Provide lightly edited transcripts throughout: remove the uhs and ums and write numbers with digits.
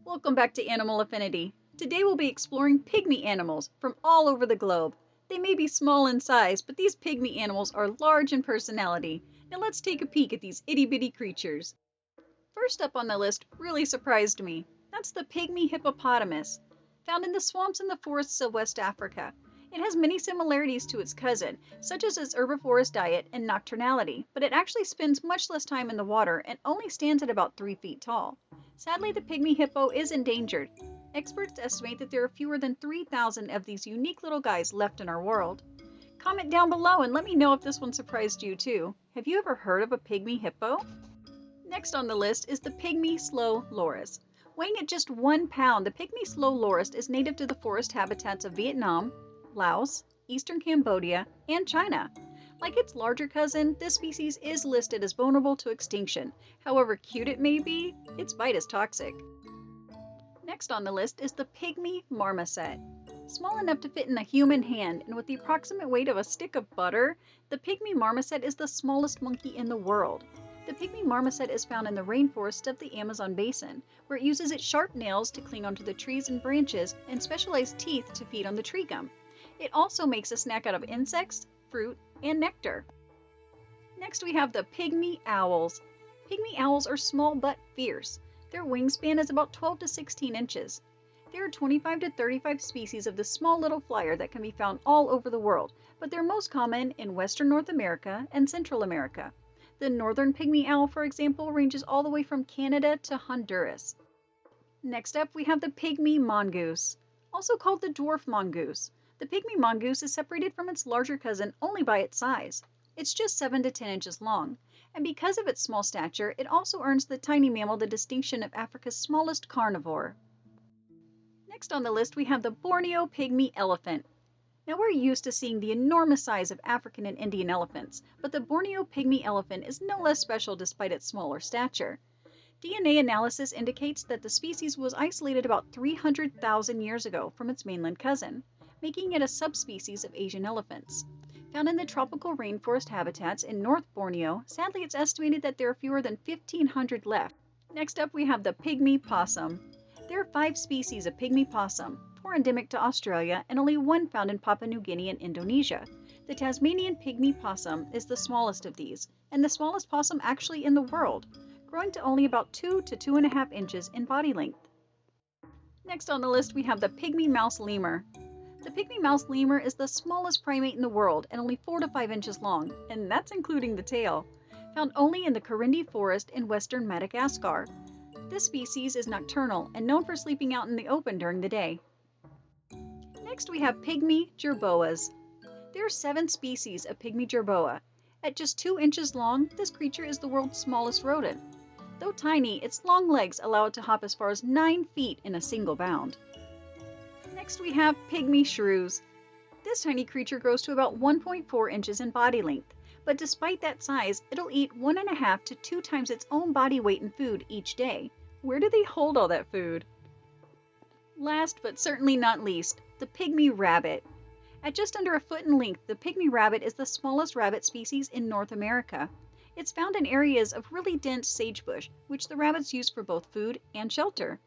Welcome back to Animal Affinity. Today we'll be exploring pygmy animals from all over the globe. They may be small in size, but these pygmy animals are large in personality. Now let's take a peek at these itty-bitty creatures. First up on the list really surprised me. That's the pygmy hippopotamus, found in the swamps and the forests of West Africa. It has many similarities to its cousin, such as its herbivorous diet and nocturnality, but it actually spends much less time in the water and only stands at about 3 feet tall. Sadly, the pygmy hippo is endangered. Experts estimate that there are fewer than 3,000 of these unique little guys left in our world. Comment down below and let me know if this one surprised you too. Have you ever heard of a pygmy hippo? Next on the list is the pygmy slow loris. Weighing at just 1 pound, the pygmy slow loris is native to the forest habitats of Vietnam, Laos, eastern Cambodia, and China. Like its larger cousin, this species is listed as vulnerable to extinction. However cute it may be, its bite is toxic. Next on the list is the Pygmy Marmoset. Small enough to fit in a human hand and with the approximate weight of a stick of butter, the Pygmy Marmoset is the smallest monkey in the world. The Pygmy Marmoset is found in the rainforest of the Amazon basin, where it uses its sharp nails to cling onto the trees and branches and specialized teeth to feed on the tree gum. It also makes a snack out of insects, fruit, and nectar. Next we have the Pygmy Owls. Pygmy owls are small but fierce. Their wingspan is about 12 to 16 inches. There are 25 to 35 species of this small little flyer that can be found all over the world, but they're most common in western North America and Central America. The northern pygmy owl, for example, ranges all the way from Canada to Honduras. Next up we have the Pygmy Mongoose, also called the dwarf mongoose. The Pygmy Mongoose is separated from its larger cousin only by its size. It's just 7 to 10 inches long, and because of its small stature, it also earns the tiny mammal the distinction of Africa's smallest carnivore. Next on the list we have the Borneo pygmy elephant. Now we're used to seeing the enormous size of African and Indian elephants, but the Borneo pygmy elephant is no less special despite its smaller stature. DNA analysis indicates that the species was isolated about 300,000 years ago from its mainland cousin, making it a subspecies of Asian elephants. Found in the tropical rainforest habitats in North Borneo, sadly it's estimated that there are fewer than 1,500 left. Next up we have the pygmy possum. There are 5 species of pygmy possum, 4 endemic to Australia and only 1 found in Papua New Guinea and Indonesia. The Tasmanian pygmy possum is the smallest of these, and the smallest possum actually in the world, growing to only about 2 to 2.5 inches in body length. Next on the list we have the pygmy mouse lemur. The pygmy mouse lemur is the smallest primate in the world and only 4 to 5 inches long, and that's including the tail. Found only in the Karindi forest in western Madagascar. This species is nocturnal and known for sleeping out in the open during the day. Next we have pygmy jerboas. There are 7 species of pygmy jerboa. At just 2 inches long, this creature is the world's smallest rodent. Though tiny, its long legs allow it to hop as far as 9 feet in a single bound. Next we have pygmy shrews. This tiny creature grows to about 1.4 inches in body length, but despite that size, it'll eat 1.5 to 2 times its own body weight in food each day. Where do they hold all that food? Last but certainly not least, the pygmy rabbit. At just under a foot in length, the pygmy rabbit is the smallest rabbit species in North America. It's found in areas of really dense sagebrush, which the rabbits use for both food and shelter.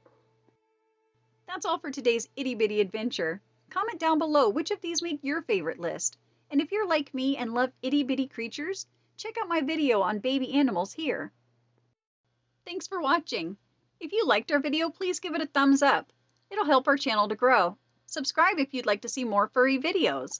That's all for today's itty-bitty adventure. Comment down below which of these made your favorite list. And if you're like me and love itty-bitty creatures, check out my video on baby animals here. Thanks for watching. If you liked our video, please give it a thumbs up. It'll help our channel to grow. Subscribe if you'd like to see more furry videos.